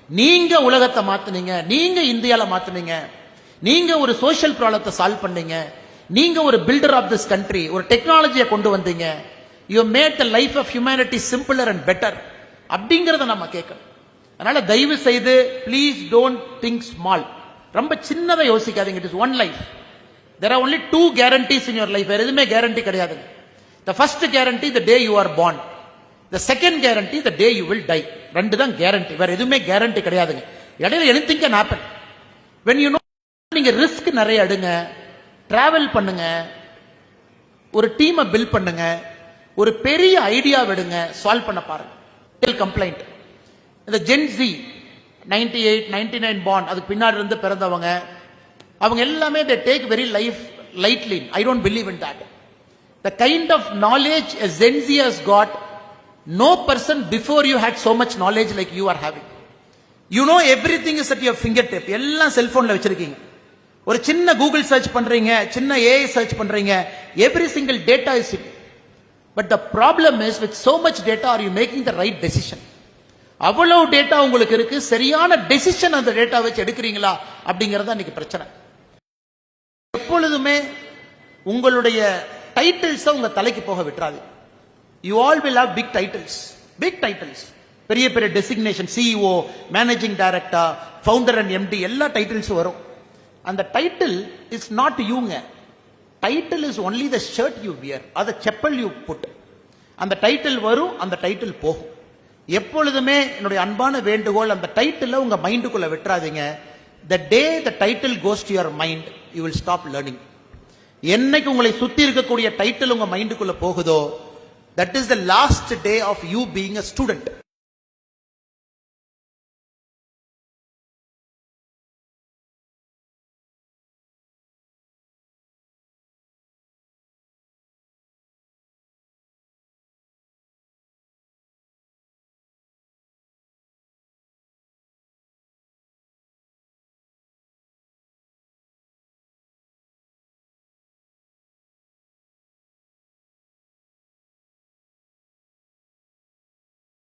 நீங்க உலகத்தை மாத்துனீங்க, நீங்க இந்தியால மாத்துனீங்க, நீங்க ஒரு சோஷியல் ப்ராப்ளத்தை சால்வ் பண்ணீங்க, நீங்க ஒரு பில்டர் ஆஃப் திஸ் கண்ட்ரி, ஒரு டெக்னாலஜியை கொண்டு வந்தீங்க, you made the life of humanity simpler and better அப்படிங்கறத நம்ம கேட்கணும். அதனால தயவு செய்து ப்ளீஸ் டோன்ட் திங்க் ஸ்மால். ரொம்ப சின்னதை யோசிக்காதீங்க. It is one life. There are only two guarantees in your life. வேற எதுவுமே கேரண்டி கிடையாதுங்க. The first guarantee the day you are born. The second guarantee the day you will die. ரெண்டு தான் guarantee, வேற எதுவுமே guarantee கிடையாதுங்க. இடையில anything can happen. When you know, நீங்க ரிஸ்க் நிறைய எடுங்க, டிராவல் பண்ணுங்க, ஒரு டீமை பில்ட் பண்ணுங்க, ஒரு பெரிய ஐடியா விடுங்க, சால்வ் பண்ண பாருங்க. கம்ப்ளைண்ட் இந்த ஜென்சி 98 99 பாண்ட் அதுக்கு பின்னாடி இருந்து பிறந்தவங்க அவங்க எல்லாமே they take very life lightly. I don't believe in that. The kind of knowledge a Gen Z has got, no person before you had so much knowledge like you are having. You know everything is at your fingertip. எல்லாம் செல்போன்ல வச்சிருக்கீங்க. ஒரு சின்ன Google search பண்றீங்க, சின்ன AI search பண்றீங்க, every single data is it. But the problem is with so much data are you making the right decision? அவ்வளவு data உங்களுக்கு இருக்கு, சரியான டெசிஷன் அந்த டேட்டா வச்சு எடுக்கிறீங்களா அப்படிங்கறத இன்னைக்கு பிரச்சனை. எப்பொழுதுமே உங்களுடைய டைட்டில்ஸ் உங்க தலைக்கு போக விட்டுறாது. You all will have big titles, big titles, பெரிய பெரிய designation, CEO, managing director, founder and MD எல்லா டைட்டில்ஸ் வரும். அந்த டைட்டில் இஸ் நாட் யூங்க. Title is only the shirt you wear, அது செப்பல் யூ புட். அந்த டைட்டில் வரும், அந்த டைட்டில் போகும். எப்பொழுதுமே என்னுடைய அன்பான வேண்டுகோள், அந்த டைட்டில் உங்க மைண்டுக்குள்ள விட்டுறாதீங்க. The day the title goes to your mind, you will stop learning. என்னைக்கு உங்களை சுத்தி இருக்கக்கூடிய டைட்டில் உங்க மைண்டுக்குள்ள போகுதோ, that is the last day of you being a student.